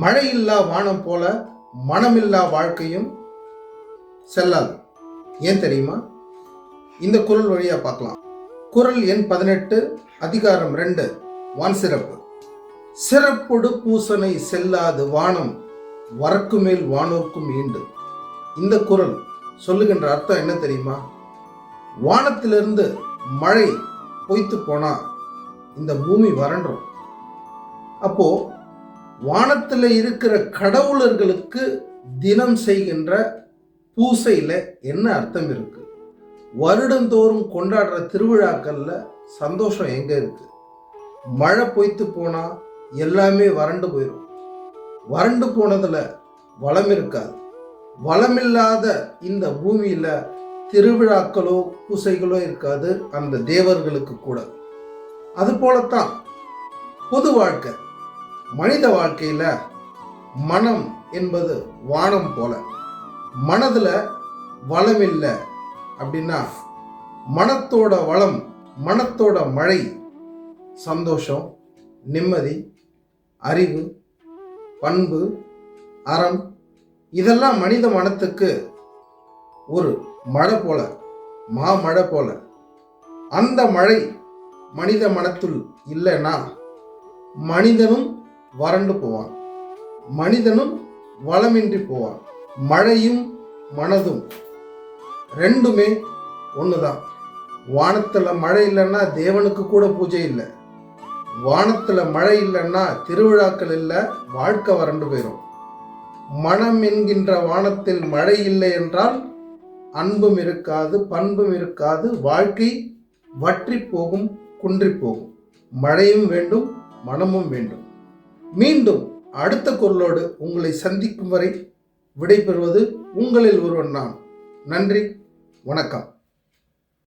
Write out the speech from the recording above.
மழையில்லா வானம் போல மனமில்லா வாழ்க்கையும் செல்லாது. ஏன் தெரியுமா? இந்த குறள் வழியா பார்க்கலாம். குறள் எண் 18, அதிகாரம் 2, வான் சிறப்பு. சிறப்பொடு பூசனை செல்லாது வானம் வரக்கு மேல் வானோர்க்கும் ஈண்டு. இந்த குறள் சொல்லுகின்ற அர்த்தம் என்ன தெரியுமா? வானத்திலிருந்து மழை பொய்த்து போனா இந்த பூமி வறண்டுரும். அப்போ வானத்தில் இருக்கிற கடவுளர்களுக்கு தினம் செய்கின்ற பூசையில என்ன அர்த்தம் இருக்கு? வருடந்தோறும் கொண்டாடுற திருவிழாக்கள்ல சந்தோஷம் எங்க இருக்கு? மழை பொய்த்து போனா எல்லாமே வறண்டு போயிடும். வறண்டு போனதுல வளம் இருக்காது. வளமில்லாத இந்த பூமியில திருவிழாக்களோ பூசைகளோ இருக்காது அந்த தேவர்களுக்கு கூட. அது போலத்தான் பொது வாழ்க்கை, மனித வாழ்க்கையில மனம் என்பது வானம் போல. மனதுல வளம் இல்லை அப்படின்னா மனத்தோட வளம், மனத்தோட மழை, சந்தோஷம், நிம்மதி, அறிவு, பண்பு, அறம், இதெல்லாம் மனித மனத்துக்கு ஒரு மழை போல, மாமழை போல. அந்த மழை மனித மனத்துள் இல்லைன்னா மனிதனும் வறண்டு போவான், மனிதனும் வளமின்றி போவான். மழையும் மனதும் ரெண்டுமே ஒண்ணுதான். வானத்துல மழை இல்லைன்னா தேவனுக்கு கூட பூஜை இல்லை. வானத்துல மழை இல்லைன்னா திருவிழாக்கள் இல்லை, வாழ்க்கை வறண்டு போயிடும். மனம் என்கின்ற வானத்தில் மழை இல்லை என்றால் அன்பும் இருக்காது, பண்பும் இருக்காது, வாழ்க்கை வற்றி போகும், குன்றி போகும். மழையும் வேண்டும், மனமும் வேண்டும். மீண்டும் அடுத்த குறளோடு உங்களை சந்திக்கும் வரை விடைபெறுவது உங்களில் ஒருவன் நான். நன்றி, வணக்கம்.